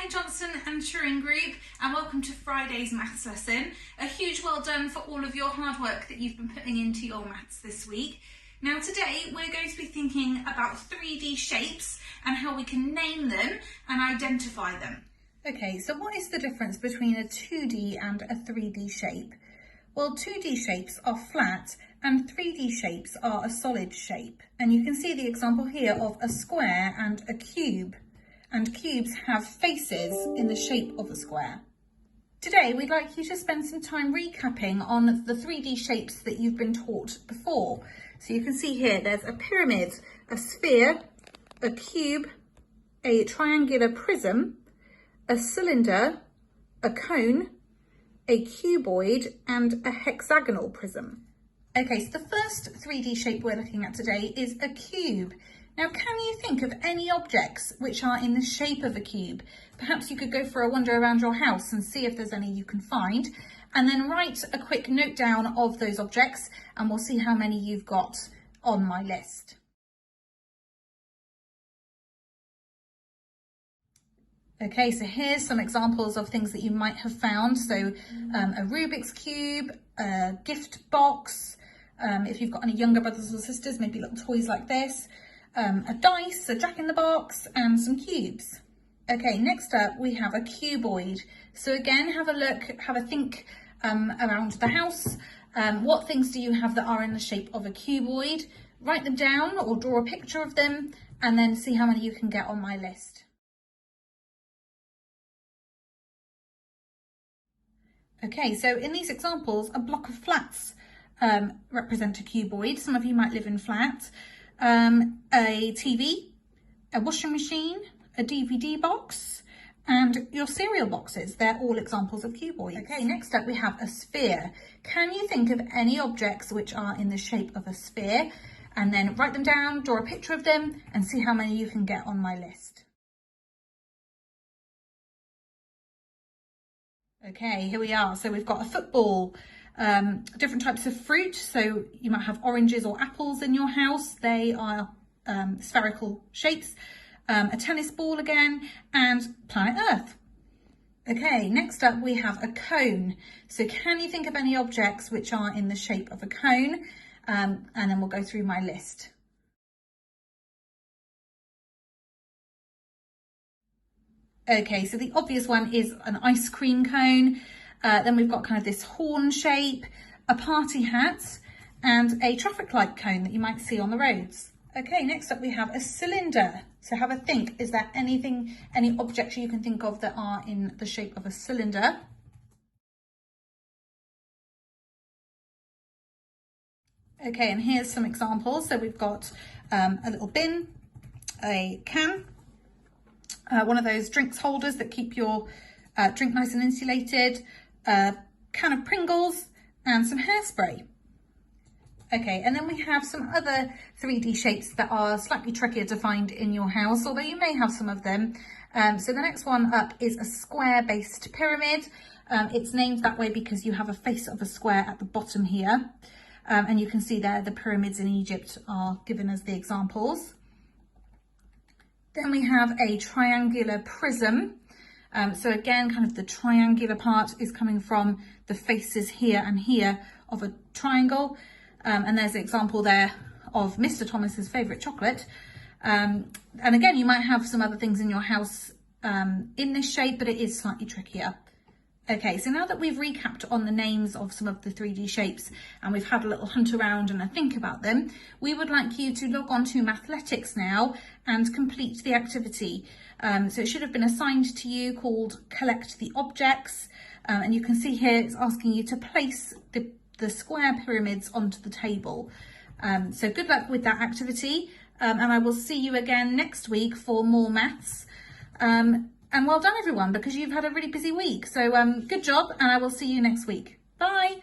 Hi Johnson and Turing Group, and welcome to Friday's maths lesson. A huge well done for all of your hard work that you've been putting into your maths this week. Now today we're going to be thinking about 3D shapes and how we can name them and identify them. Okay, so what is the difference between a 2D and a 3D shape? Well, 2D shapes are flat and 3D shapes are a solid shape. And you can see the example here of a square and a cube. And cubes have faces in the shape of a square. Today, we'd like you to spend some time recapping on the 3D shapes that you've been taught before. So you can see here, there's a pyramid, a sphere, a cube, a triangular prism, a cylinder, a cone, a cuboid, and a hexagonal prism. Okay, so the first 3D shape we're looking at today is a cube. Now, can you think of any objects which are in the shape of a cube? Perhaps you could go for a wander around your house and see if there's any you can find, and then write a quick note down of those objects, and we'll see how many you've got on my list. Okay, so here's some examples of things that you might have found. So a Rubik's Cube, a gift box, if you've got any younger brothers or sisters, maybe little toys like this, a dice, a jack-in-the-box, and some cubes. Okay, next up we have a cuboid. So again, have a look, have a think around the house. What things do you have that are in the shape of a cuboid? Write them down or draw a picture of them, and then see how many you can get on my list. Okay, so in these examples, a block of flats represent a cuboid. Some of you might live in flats. A TV, a washing machine, a DVD box, and your cereal boxes. They're all examples of cuboids. Okay, next up we have a sphere. Can you think of any objects which are in the shape of a sphere? And then write them down, draw a picture of them, and see how many you can get on my list. Okay, here we are. So we've got a football, different types of fruit. So you might have oranges or apples in your house. They are spherical shapes. A tennis ball again, and planet Earth. Okay, next up we have a cone. So can you think of any objects which are in the shape of a cone? And then we'll go through my list. Okay, so the obvious one is an ice cream cone. Then we've got kind of this horn shape, a party hat, and a traffic light cone that you might see on the roads. Okay, next up we have a cylinder. So have a think, is there any objects you can think of that are in the shape of a cylinder? Okay, and here's some examples. So we've got a little bin, a can, one of those drinks holders that keep your drink nice and insulated, a can of Pringles, and some hairspray. Okay, and then we have some other 3D shapes that are slightly trickier to find in your house, although you may have some of them. So the next one up is a square-based pyramid. It's named that way because you have a face of a square at the bottom here. And you can see there the pyramids in Egypt are given as the examples. Then we have a triangular prism. So again, kind of the triangular part is coming from the faces here and here of a triangle. And there's an example there of Mr. Thomas's favourite chocolate. And again, you might have some other things in your house in this shape, but it is slightly trickier. Okay, so now that we've recapped on the names of some of the 3D shapes and we've had a little hunt around and a think about them, we would like you to log on to Mathletics now and complete the activity. So it should have been assigned to you, called Collect the Objects. And you can see here it's asking you to place the square pyramids onto the table. So good luck with that activity. And I will see you again next week for more maths. And well done everyone, because you've had a really busy week. So good job, and I will see you next week. Bye.